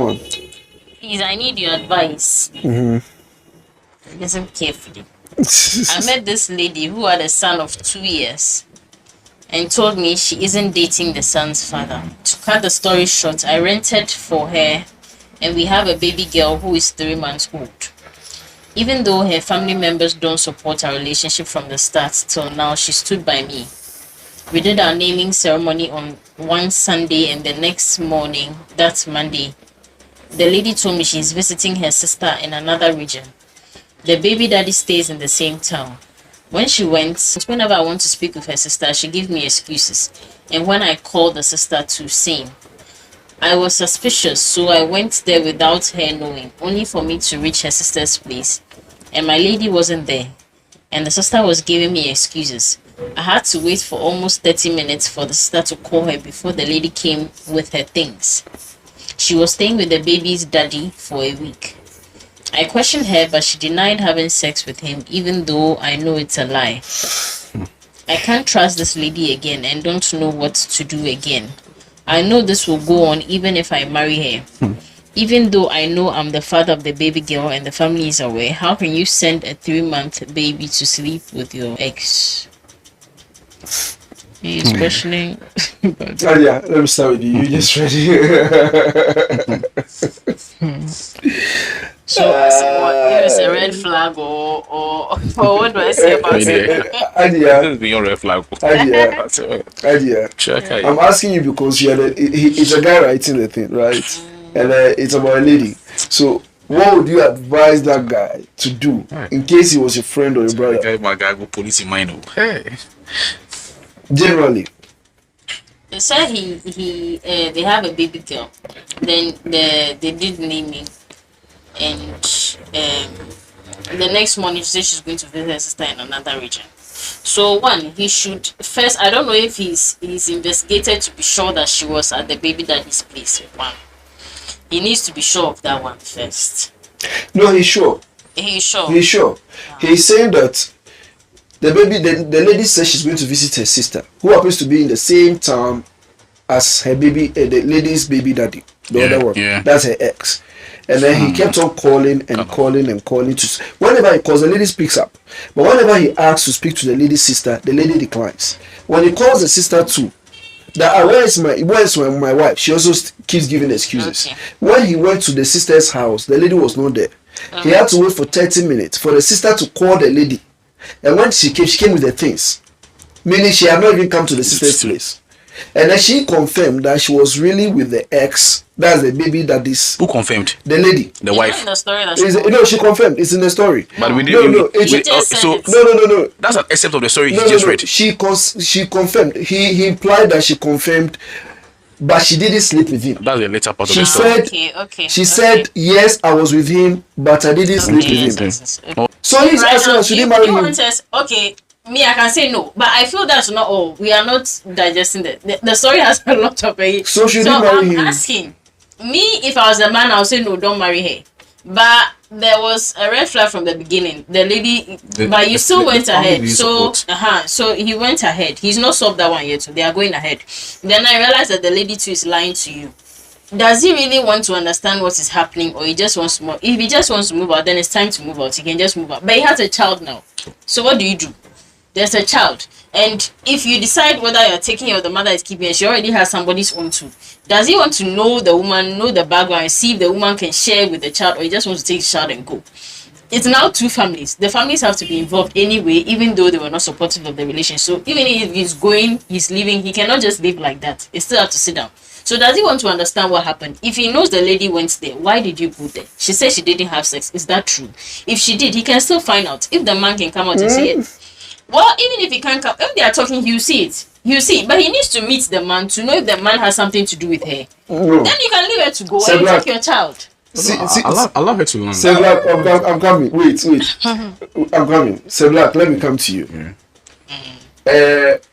on. Please, I need your advice. Listen carefully. I met this lady who had a son of 2 years and told me she isn't dating the son's father. To cut the story short, I rented for her and we have a baby girl who is 3 months old. Even though her family members don't support our relationship from the start till now, she stood by me. We did our naming ceremony on one Sunday and the next morning, that's Monday, the lady told me she's visiting her sister in another region. The baby daddy stays in the same town. When she went, whenever I want to speak with her sister, she gives me excuses. And when I called the sister to sing, I was suspicious, so I went there without her knowing, only for me to reach her sister's place. And my lady wasn't there. And the sister was giving me excuses. I had to wait for almost 30 minutes for the sister to call her before the lady came with her things. She was staying with the baby's daddy for a week. I questioned her, but she denied having sex with him, even though I know it's a lie. I can't trust this lady again and don't know what to do again. I know this will go on even if I marry her. Even though I know I'm the father of the baby girl and the family is aware, how can you send a 3-month baby to sleep with your ex? He is questioning. Yeah, let me start with you. You just ready. So, what is a red flag or what do I say about it? Adia, This is beyond red flag. Adia. Check. I'm asking you because it's a guy writing the thing, right? And it's about a lady. So, what would you advise that guy to do in case he was your friend or your brother? My guy go police in mind. Hey. Generally. They said they have a baby girl. Then they did naming, and the next morning she said she's going to visit her sister in another region. So he should first. I don't know if he's investigated to be sure that she was at the baby daddy's place. He needs to be sure of that one first. No, he's sure. He's sure. He's sure. He's saying that the lady says she's going to visit her sister, who happens to be in the same town as her baby, the lady's baby daddy, the other one. Yeah. That's her ex. And then he kept on calling and calling and calling to. Whenever he calls, the lady speaks up. But whenever he asks to speak to the lady's sister, the lady declines. When he calls the sister too, that where's my wife? She also keeps giving excuses. Okay. When he went to the sister's house, the lady was not there. He had to wait for 30 minutes for the sister to call the lady. And when she came with the things, meaning she had not even come to the sister's place. And then she confirmed that she was really with the ex. That's the baby that is. Who confirmed? The lady. The wife. In the story that She confirmed. It's in the story. But we No, didn't. no, it's She just said it. No. That's an excerpt of the story No, he just read. She confirmed. He implied that she confirmed, but she didn't sleep with him. That's the later part of She the story. said. Okay. She said yes, I was with him, but I didn't sleep with him. Yes. So he's Right asking now, us, should he you marry him? want us, okay, me, I can say no, but I feel that's not all. We are not digesting the story has a lot of it. So should he marry I'm him? asking, me, if I was a man, I would say no, don't marry her. But there was a red flag from the beginning. The lady, but you still went ahead. So, so he went ahead. He's not solved that one yet, so they are going ahead. Then I realized that the lady too is lying to you. Does he really want to understand what is happening, or he just wants to move? If he just wants to move out, then it's time to move out. He can just move out. But he has a child now. So what do? There's a child. And if you decide whether you're taking her or the mother is keeping her, she already has somebody's own too. Does he want to know the woman, know the background, and see if the woman can share with the child, or he just wants to take the child and go? It's now 2 families. The families have to be involved anyway, even though they were not supportive of the relationship. So even if he's leaving, he cannot just leave like that. He still have to sit down. So does he want to understand what happened? If he knows the lady went there, why did you go there? She said she didn't have sex. Is that true? If she did, he can still find out. If the man can come out and say it. Well, even if he can't come, if they are talking, you see it. You see, but he needs to meet the man to know if the man has something to do with her. No. Then you can leave her to go and take your child. Allow her to learn. Seblac, I'm coming. Wait. I'm coming. Seblac, let me come to you.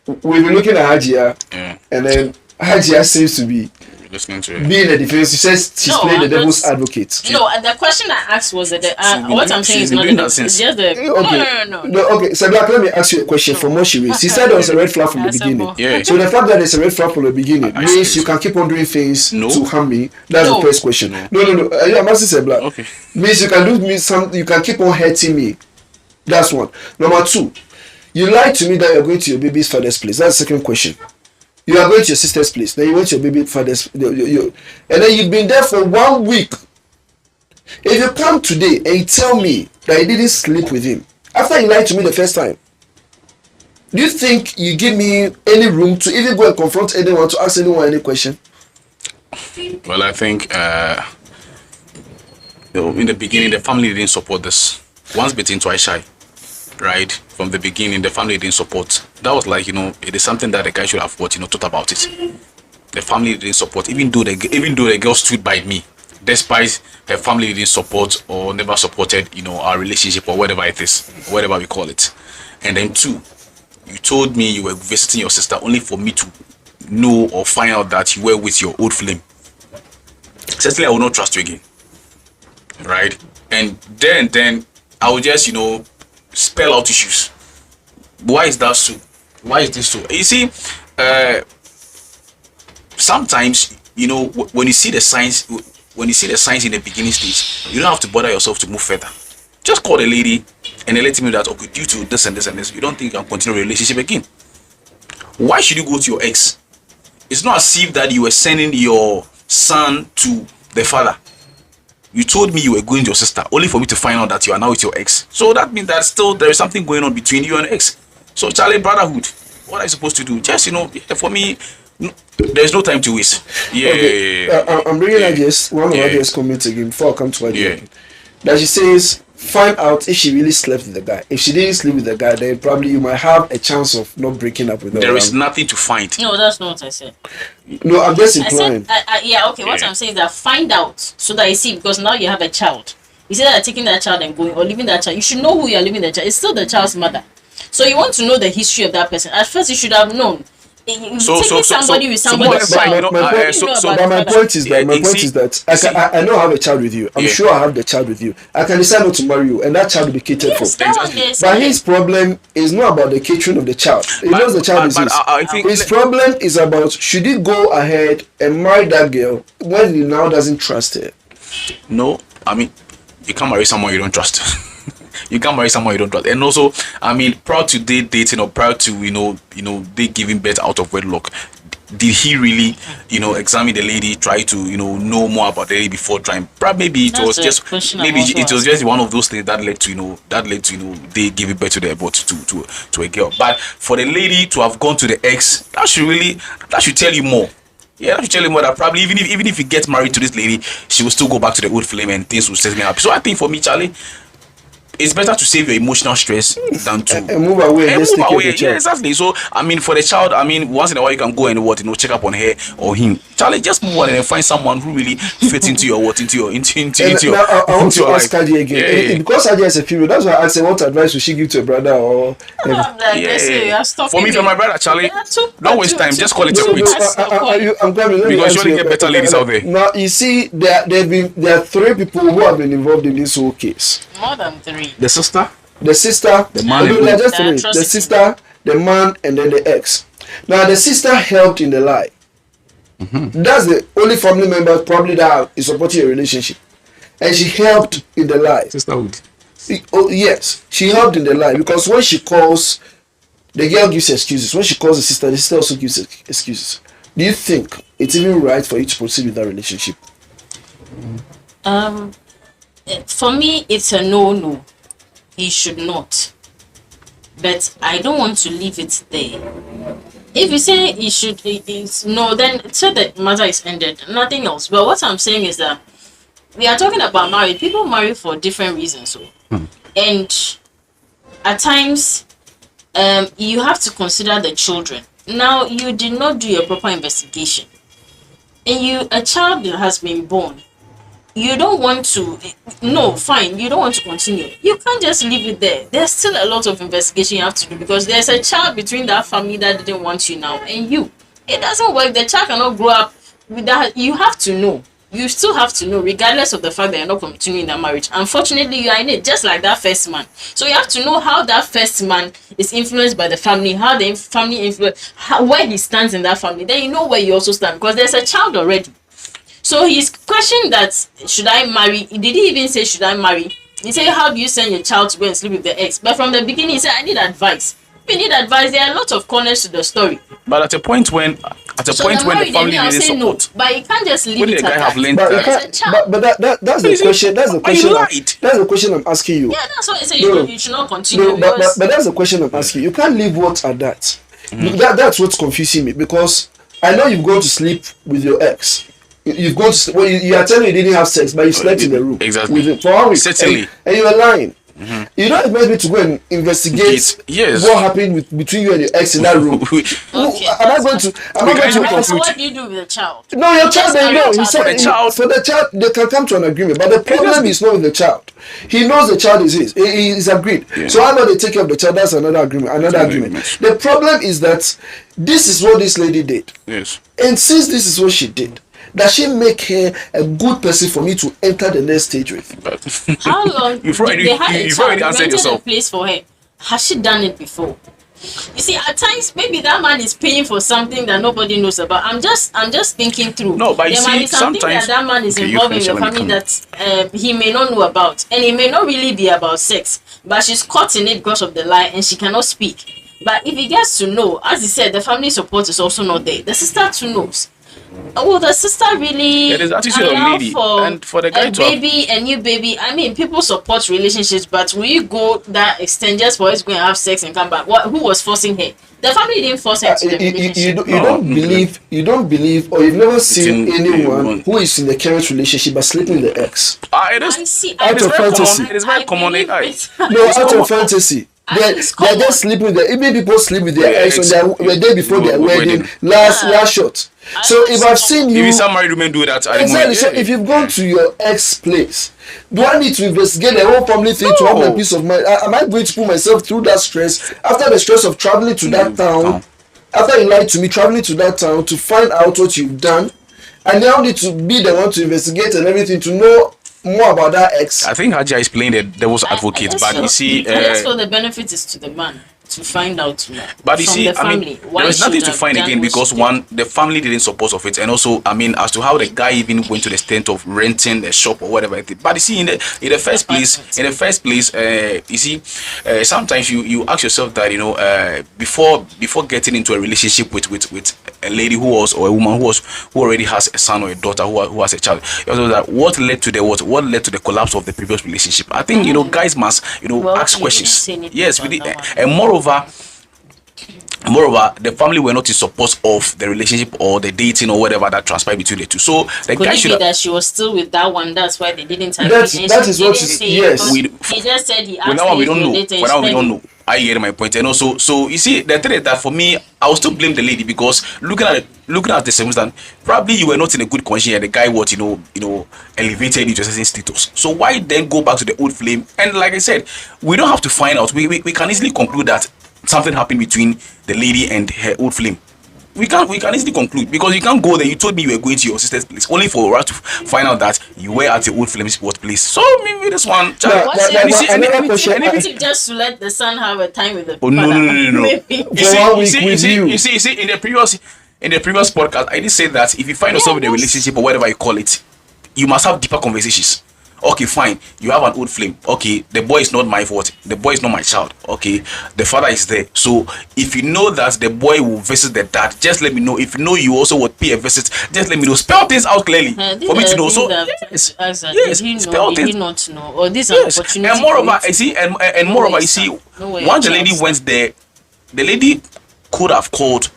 We've been looking at Hajia, and then Hajia seems to be listening to it. Being a defense, she says she's No, playing the I'm devil's not- advocate. No, and the question I asked was that what I'm saying is she's been not doing the, that it's since. just the Okay. no. Okay, so Black, let me ask you a question from what she raised. She said there was a red flag from the beginning. Yeah. So the fact that there's a red flag from the beginning I means see. you can keep on doing things No. to harm me. That's No. the first question. No. I'm asking Sir Black. Okay. Means you can do me some. You can keep on hurting me. That's one. Number two, you lied to me that you're going to your baby's father's place. That's the second question. You are going to your sister's place. Then you went to your baby's father's, and then you've been there for 1 week. If you come today and you tell me that you didn't sleep with him after you lied to me the first time, do you think you give me any room to even go and confront anyone, to ask anyone any question? Well, I think in the beginning, the family didn't support this. Once bitten, twice shy. Right? From the beginning, the family didn't support. That was like, it is something that the guy should have thought about it. The family didn't support, even though the girl stood by me, despite her family didn't support or never supported, our relationship or whatever it is, whatever we call it. And then two, you told me you were visiting your sister only for me to know or find out that you were with your old flame. Certainly, I will not trust you again. Right? And then I will just, spell out issues. Why is that so? Why is this so? You see, sometimes, when you see the signs in the beginning stage, you don't have to bother yourself to move further. Just call the lady and then let him know that, okay, due to this and this and this, you don't think you can continue a relationship again. Why should you go to your ex? It's not as if that you were sending your son to the father. You told me you were going to your sister only for me to find out that you are now with your ex. So that means that still there is something going on between you and ex. So Charlie, brotherhood, what are you supposed to do? Just, for me, there's no time to waste. Yeah. Okay. I'm bringing one of Adia's comments again before I come to Adia. That she says, find out if she really slept with the guy. If she didn't sleep with the guy, then probably you might have a chance of not breaking up with her. There is nothing to find. No, that's not what I said. No, I'm just I implying. said, what I'm saying is that find out so that you see, because now you have a child. You say that taking that child and going or leaving that child, you should know who you're leaving the child. It's still the child's mother. So you want to know the history of that person. At first, you should have known. Somebody with somebody's child. My point is that I know I have a child with you. I'm sure I have the child with you. I can decide not to marry you, and that child will be catered for. But his problem is not about the catering of the child. He knows the child is his. His problem is about, should he go ahead and marry that girl when he now doesn't trust her? No, I mean, you can't marry someone you don't trust. You can't marry someone you don't trust. And also, I mean, prior to they dating or prior to they giving birth out of wedlock, did he really examine the lady, try to know more about the lady before trying? Probably maybe it was just one of those things that led to they giving birth to their but to a girl. But for the lady to have gone to the ex, that should tell you more. Yeah, that should tell you more that probably even if you get married to this lady, she will still go back to the old flame and things will set me happy. So I think for me, Charlie, it's better to save your emotional stress than to move away. Yeah, exactly. So I mean, for the child, I mean, once in a while you can go and check up on her or him. Charlie, just move on and find someone who really fits into your I want to ask Kaji again. Because Kaji has a period, that's why I asked her, what advice would she give to a brother or? For me, for my brother, Charlie, don't waste time. Just call it a quit. I'm glad because you only get better ladies out there. Now you see, there are 3 people who have been involved in this whole case. More than 3. The sister, the man, the sister, the man, and then the ex. Now the sister helped in the lie. Mm-hmm. That's the only family member probably that is supporting a relationship, and she helped in the lie. Sisterhood. Oh yes, she helped in the lie because when she calls, the girl gives excuses. When she calls the sister also gives excuses. Do you think it's even right for you to proceed with that relationship? For me, it's a no. He should not. But I don't want to leave it there. If you say he should, no, then say the matter is ended. Nothing else. But what I'm saying is that we are talking about marriage. People marry for different reasons. And at times, you have to consider the children. Now, you did not do your proper investigation. And a child has been born. You don't want to, you don't want to continue. You can't just leave it there. There's still a lot of investigation you have to do because there's a child between that family that didn't want you now and you. It doesn't work. The child cannot grow up with that, you have to know. You still have to know, regardless of the fact that you're not continuing that marriage. Unfortunately, you are in it, just like that first man. So you have to know how that first man is influenced by the family, how the family influence, where he stands in that family. Then you know where you also stand, because there's a child already. So he's questioning that, should I marry? Did he even say, should I marry? He said, how do you send your child to go and sleep with the ex? But from the beginning, he said, I need advice. If you need advice, there are a lot of corners to the story. But at a point when the family didn't support, no, but you can't just leave when it the guy at have that. learned But, you that, can't, that's the question. That's the But you question. lied. That's the question I'm asking you. Yeah, that's why I say No. you should not continue. No, but because that's the question I'm asking. You can't leave what at that. That's what's confusing me, because I know you've gone to sleep with your ex. You've gone to well, you are telling me you didn't have sex, but you slept in the room Exactly. with him for 1 week. Certainly. And you were lying. You don't expect me to go and investigate Yes. what happened between you and your ex in that room. Okay, Am I going to? Am I going so to? what do you do with the child? No, your child. They know. He Just said the child. for the child they can come to an agreement, but the problem is not with the child. He knows the child is his. He is agreed. Yeah. So how about they take care of the child? That's another agreement. Another agreement. The problem is that this is what this lady did, yes, and since this is what she did, does she make her a good person for me to enter the next stage with? How long? You've already- they had a you've child, already answered rented yourself. a place for her. Has she done it before? You see, at times maybe that man is paying for something that nobody knows about. I'm just thinking through. No, but you there might see, be something sometimes- that man is Okay, you involved in finish, the let me family come. that he may not know about, and it may not really be about sex, but she's caught in it because of the lie, and she cannot speak. But if he gets to know, as he said, the family support is also not there. The sister too knows. Will the sister really Yeah, there's attitude of allow lady, for and for the guy a to have- baby, a new baby? I mean, people support relationships, but will you go that extent just for us to go and have sex and come back? Who was forcing her? The family didn't force her to the relationship. You don't believe, or you've never seen in anyone who is in a current relationship but sleeping with the ex. It is. I see. Out of fantasy. It is very common. believe I- it. No, out of fantasy. I They're, think it's they're common. just sleeping with their, even people sleep with their Yeah, ex on the day before their wedding, last shot. So if I've seen you, Even some married women do that. At the exactly. moment. So Yeah. if you've gone to your ex place, do I need to investigate the whole family thing to have my No. peace of mind? Am I going to put myself through that stress after the stress of traveling to that town? After you lied to me, traveling to that town to find out what you've done, and now need to be the one to investigate and everything to know more about that ex. I think Haja is playing the devil's advocate, but you see, I just feel the benefit is to the man to find out more. but you from see, the I mean, family. Why there is nothing should to have find done again what because she did. one, the family didn't support of it, and also, I mean, as to how the guy even went to the extent of renting a shop or whatever. But you see, in the first place, you see, sometimes you ask yourself that before getting into a relationship with a lady who was or a woman who already has a son or a daughter who has a child, you also that what led to the collapse of the previous relationship. I think guys must Well, ask you questions. didn't say anything Yes, about we did, that one. and moreover, the family were not in support of the relationship or the dating or whatever that transpired between the two. So the Could guy it should be have. that she was still with that one? That's why they didn't have That it. is She what didn't is- say it yes. because he just said he asked Well, now her we if don't you know. dated For now we instead. don't know. I hear my point, and also, so you see, the thing is that for me, I will still blame the lady because looking at the circumstance, probably you were not in a good condition, and the guy was, elevated you to a certain status. So why then go back to the old flame? And like I said, we don't have to find out. We can easily conclude that something happened between the lady and her old flame. We can easily conclude because you can't go there. You told me you were going to your sister's place only for us to find out that you were at your old flame's workplace. So maybe this one. What's it- another question- Just to let the son have a time with the Oh, no. Maybe. You see, in the previous podcast, I did say that if you find yourself in a relationship or whatever you call it, you must have deeper conversations. Okay, fine. You have an old flame. Okay, the boy is not my fault. The boy is not my child. Okay, the father is there. So if you know that the boy will visit the dad, just let me know. If you know you also would pay a visit, just let me know. Spell things out clearly for me to know. So yes, Did he spell know? Did he things. not know? Or this Yes, opportunity? and moreover, for you I see, and moreover, you see, once the lady went there, the lady could have called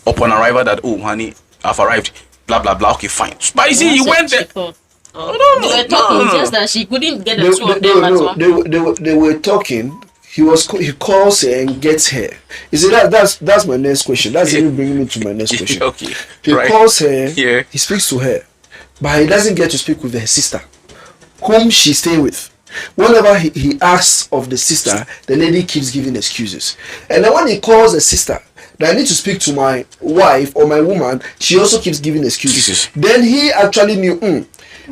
upon arrival that, oh, honey, I've arrived, blah blah blah. Okay, fine. But you see, you went there. No, no, they were talking, no. just that she couldn't get the two of them at one point. They were talking. He calls her and gets her. You see that's my next question. That's even bringing me to my next question. Okay, He right. calls her. Yeah. He speaks to her, but he doesn't get to speak with her sister, whom she's staying with. Whenever he asks of the sister, the lady keeps giving excuses. And then when he calls the sister, that I need to speak to my wife or my woman, she also keeps giving excuses. Jesus. Then he actually knew,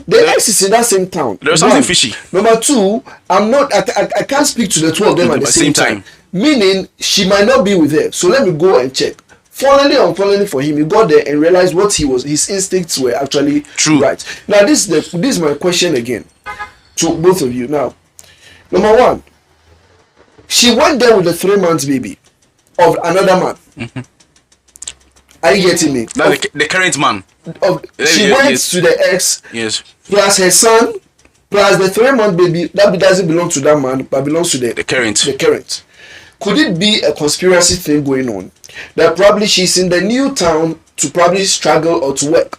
the ex is in that same town. There's something fishy. Number two, I can't speak to the two of them at the same time. Meaning, she might not be with her. So let me go and check. Fortunately for him, he got there and realized his instincts were actually true. Right. Now, this is my question again to both of you. Now, number one, she went there with a 3-month baby of another man. Mm-hmm. Are you getting me? The current man. She went to the ex, yes, plus her son, plus the 3-month baby that doesn't belong to that man, but belongs to the current. The current. Could it be a conspiracy thing going on? That probably she's in the new town to probably struggle or to work.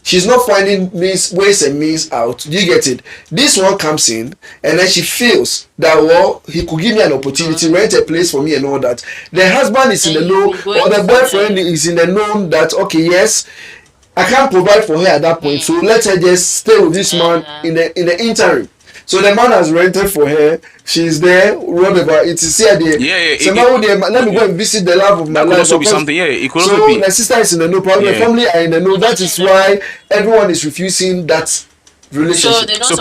She's not finding ways and means out. Do you get it? This one comes in and then she feels that, well, he could give me an opportunity, rent a place for me and all that. The husband is in the know, or the boyfriend is in the know that, okay, yes, I can't provide for her at that point, so let her just stay with this man in the interim. So the man has rented for her. She's there, whatever. It is here. Let me go and visit the love of my life. That could also be something. Yeah, it could also be. So the sister is in the know, probably the family are in the know. That is why everyone is refusing that relationship. So they don't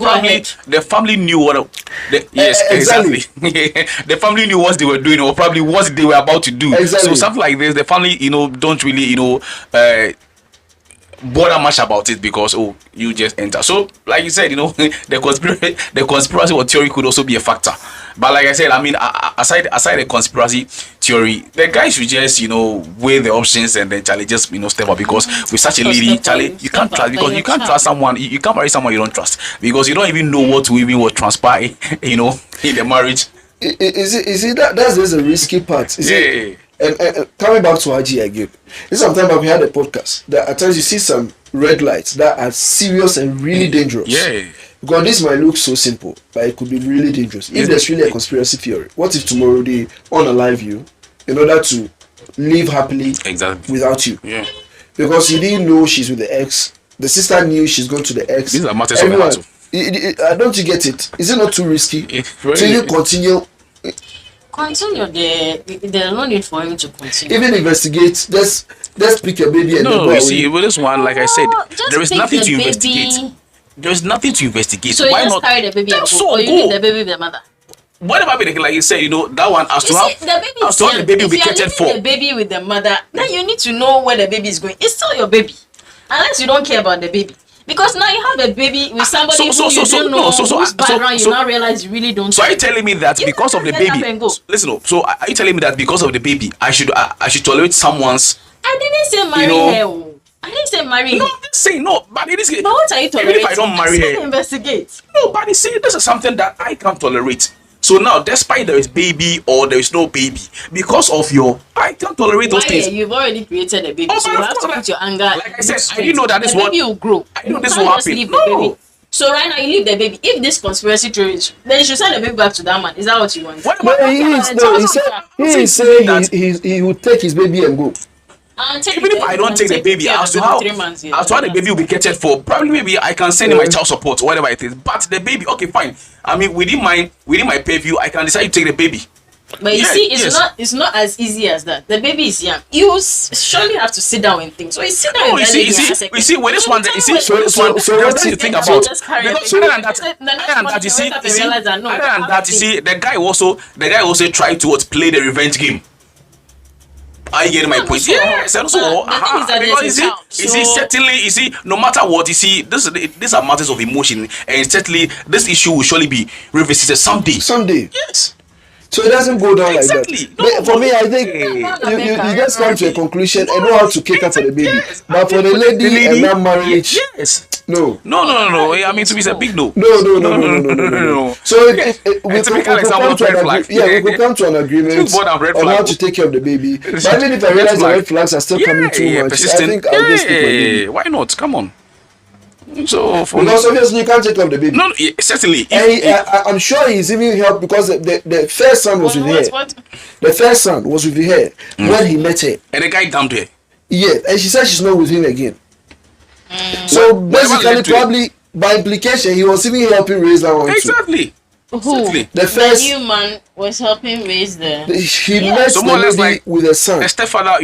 probably the family knew what. Yes, exactly. The family knew what they were doing, or probably what they were about to do. Exactly. So something like this, the family, don't really, bother much about it because you just enter. So like you said, the conspiracy or theory could also be a factor. But like I said, I mean, aside the conspiracy theory, the guy should just weigh the options and then Charlie just step up, because with such a lady, Charlie, you can't trust, because you can't trust someone. You can't marry someone you don't trust, because you don't even know what will transpire in the marriage. Is it that's a risky part? Is it? And coming back to Haji again, this sometime back we had a podcast that at times you see some red lights that are serious and really dangerous. Yeah. Because this might look so simple, but it could be really dangerous. If there's really a conspiracy theory, what if tomorrow they unalive you in order to live happily without you? Yeah. Because you didn't know she's with the ex. The sister knew she's going to the ex. These are matters of the heart. Don't you get it? Is it not too risky? So you continue. There's no need for him to continue. Even investigate. Let's pick a baby and no. You see, with this one, like I said, there is nothing to investigate. There is nothing to investigate. So why you just not carry the baby and go, or you leave the baby with the mother? Whatever be like you said, that one as to how the baby will be catered for. The baby with the mother, then you need to know where the baby is going. It's still your baby, unless you don't care about the baby. Because now you have a baby with somebody who you don't know whose background you now realize you really don't. So are you telling me that because of the baby? Listen, so are you telling me that because of the baby, I should tolerate someone's? I didn't say marry her. I didn't say marry her. No, I'm just saying no. But it is. But what are you tolerating? Even if I don't marry her, investigate. No, but you see, this is something that I can't tolerate. So now, despite there is baby or there is no baby, because of I can't tolerate those things. You've already created a baby, so you have to put your anger. Like I said, I didn't know that this baby will grow. I know this will happen. No. So right now you leave the baby. If this conspiracy theory, then you should send the baby back to that man. Is that what you want? He said he would take his baby and go. Even if I don't take the baby, as to how the baby will be catered for, probably maybe I can send him my child support, whatever it is. But the baby, okay, fine. I mean, within my pay-view, I can decide to take the baby. But you see, it's not as easy as that. The baby is young. You surely have to sit down and think. So you sit down and think. You see, with this one, there's nothing to think about. The guy also tried to play the revenge game. Are you getting my point? Yes, and also, because you see, no matter what, you see, these are matters of emotion, and certainly this issue will surely be revisited someday. Yes. So it doesn't go down like that. No, for me, I think you just come to a conclusion and know how to cater for the baby. Yes. But for the lady and that marriage, yes. No. I mean, to be a big no. No. So we come to an agreement on how to take care of the baby. But even if I realize the red flags are still coming too much, I think I'll just stick with baby. Why not? Come on. So because obviously you can't take care of the baby. No, certainly. I'm sure he's even helped because the first son was with her. The first son was with her when he met her. And the guy dumped her. Yeah, and she said she's not with him again. So basically, probably by implication, he was even helping raise that one exactly. too. Who? Exactly. The The first, new man was helping raise the. he Yeah. met So the more or less lady like with a son. a stepfather,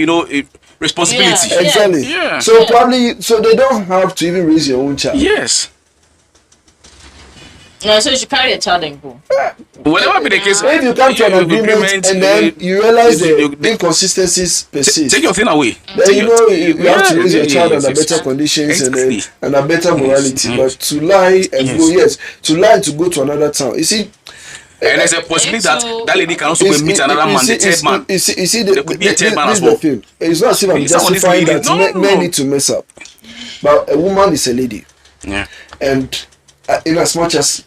responsibility. Yeah. Exactly. Yeah. So Yeah. probably, so they don't have to even raise your own child. Yes. No, so you should carry a child and go. Whatever be the case, If you come to an agreement and then you realize the inconsistencies persist, take your thing away. then you know you have to raise your child under yes. better conditions Exactly. and a better morality. Yes. But to lie and Yes. go, yes, to lie to go to another town. You see, And there's a possibility that So- that lady can also go and meet another man, the third man. You see, There could be a third man this as is well. the thing. It's not as if I'm Someone is justifying leading. that No. men need to mess up, but a woman is a lady, Yeah. and in as much as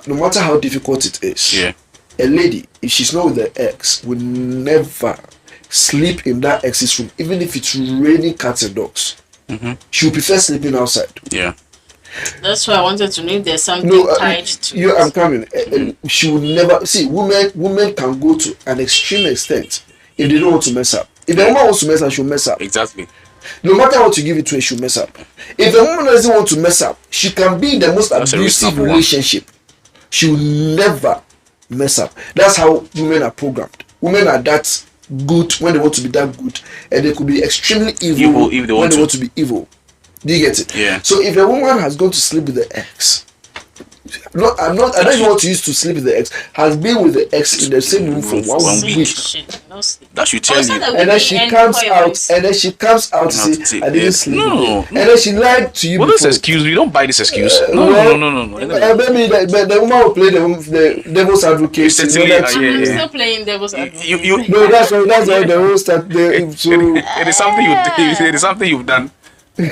no matter how difficult it is, Yeah. a lady, if she's not with the ex, will never sleep in that ex's room, even if it's raining cats and dogs. She will prefer sleeping outside. Yeah. That's why I wanted to know if there's something No, tied to you, it. I'm coming. She will never see. Women can go to an extreme extent if they don't want to mess up. If a woman wants to mess up, she'll mess up. Exactly. No matter what you give it to her, she'll mess up. If a woman doesn't want to mess up, she can be in the most That's a abusive reasonable one. relationship. She will never mess up. That's how women are programmed. Women are that good when they want to be that good, and they could be extremely evil, Evil if they when want they to. want to be evil. Do you get it? Yeah. So if a woman has gone to sleep with the ex, I don't even want to use to sleep with the ex, has been with the ex in the same room for one week. week. Shit, no sleep. That should tell Also, you. the And then weekend she end comes for your out, voice. and then she comes out to Not to say, say, "I didn't eh, sleep." no, with you." no. And then she lied to you Well, this before. excuse, we don't buy this excuse. No, Well, no. Maybe the woman will play the devil's advocate. Certainly, in order to- yeah, I'm yeah. still playing devil's advocate. You, No, that's why the whole start. So it is something it is something you've done. Yeah.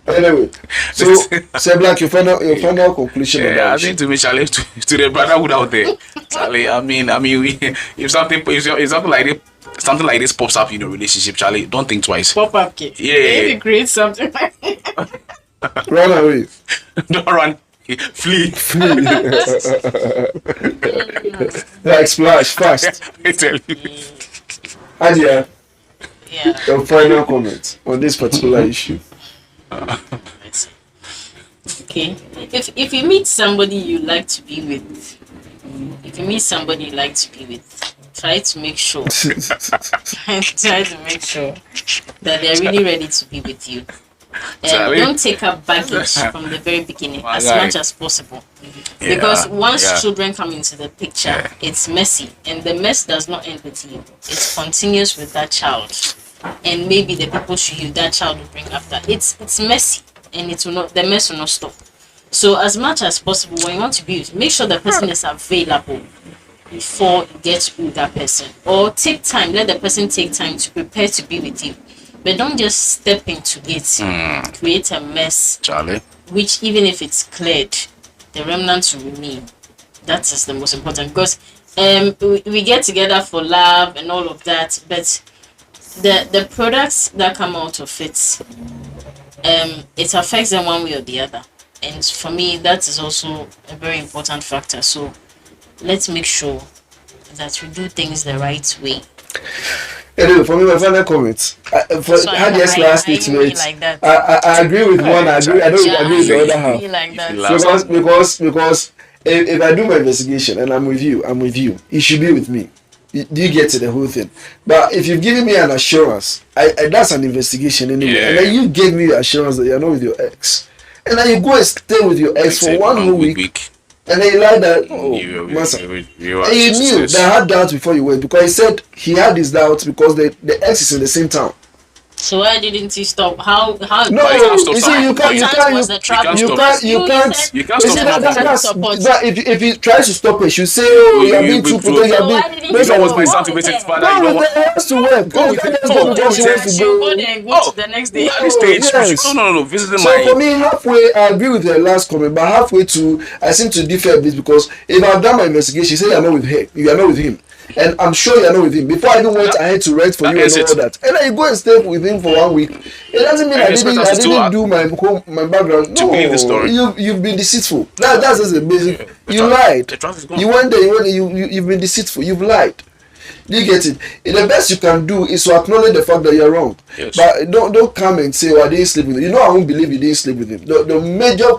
anyway, so say Black, your final conclusion on Yeah, that I issue. think to me, Charlie, to the brotherhood out there, Charlie. I mean, if something like this pops up in your relationship, Charlie, don't think twice. Pop up kid. Yeah. Maybe create something like Run away. Don't run, flee. Like splash fast. I tell you. Adia, yeah. your final comment on this particular issue. Okay. If you meet somebody you like to be with, try to make sure that they're really ready to be with you. Charlie. Don't take up baggage from the very beginning My as guy. much as possible. Yeah, Because once yeah. children come into the picture, Yeah. it's messy. And the mess does not end with you. It continues with that child. And maybe the people that child will bring after. It's messy. And the mess will not stop. So as much as possible, when you want to be with, make sure the person is available before you get with that person. Or take time, let the person take time to prepare to be with you. But don't just step into it, create a mess, Charlie. which even if it's cleared, the remnants will remain. That is the most important, because we get together for love and all of that, but the products that come out of it, it affects them one way or the other. And for me, that is also a very important factor. So let's make sure that we do things the right way. Anyway, for me, my final comment. For So Hadia's I last really statement, like that. I agree with one. I don't agree with the other half. Be like that. Because if I do my investigation and I'm with you, you should be with me. Do you get to the whole thing? But if you've given me an assurance, I that's an investigation anyway. Yeah. And then you gave me the assurance that you're not with your ex, and then you go and stay with your ex for one whole week, and then you lie that Massa. And you knew that I had doubts before you went, because he said he had his doubts because the ex is in the same town. So why didn't you stop? How? No, But you can't stop you see, you can't. But if he tries to stop it, she'll say, "Oh, you're being too protective." So why didn't you You don't want go? my son to visit his father. Go You don't with want. the ex to work. Go with the ex because she wants to You go. go there and go to the next day. At this stage, yes. no. Visiting So for my. me, halfway, I agree with your last comment, but halfway to, I seem to differ a bit, because if I've done my investigation, you say you're not with her, you are not with him, and I'm sure you're not with him. Before I even went ahead to rent for That you and is all it. that, and then you go and stay with him for 1 week. It doesn't mean And I expect didn't us to do my background. to believe the story. You've been deceitful. That's just a basic. The You trust- lied. the trust is gone. You went there. You've been deceitful. You've lied. Do you get it? The best you can do is to acknowledge the fact that you're wrong. Yes. But don't come and say, "Oh, I didn't sleep with him." You know, I won't believe you didn't sleep with him. The major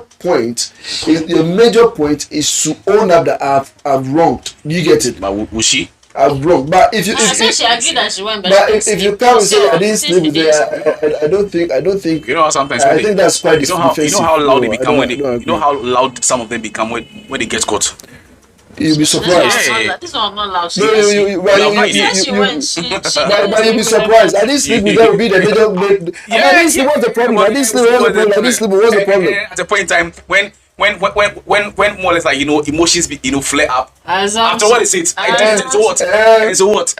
point is to own up that I've wronged. Do you get it? But will she? I've wronged. But if you So she agreed that she went, but if you come and say I didn't sleep with her, I don't think You know how sometimes I when think that's quite you know how defensive. how loud they No, I become when they don't you know agree. how loud some of them become when they get caught. You'll be surprised. This one not loud. She No, said she- you- she said she went. She But you'll be surprised. I didn't sleep with her. Will be the major. I didn't sleep. What's the problem? I didn't sleep. What's the problem? I didn't sleep. What's the problem? At a point in time when more or less like emotions flare up. Assumption. After what is it? I did it. So what? Eh. So what?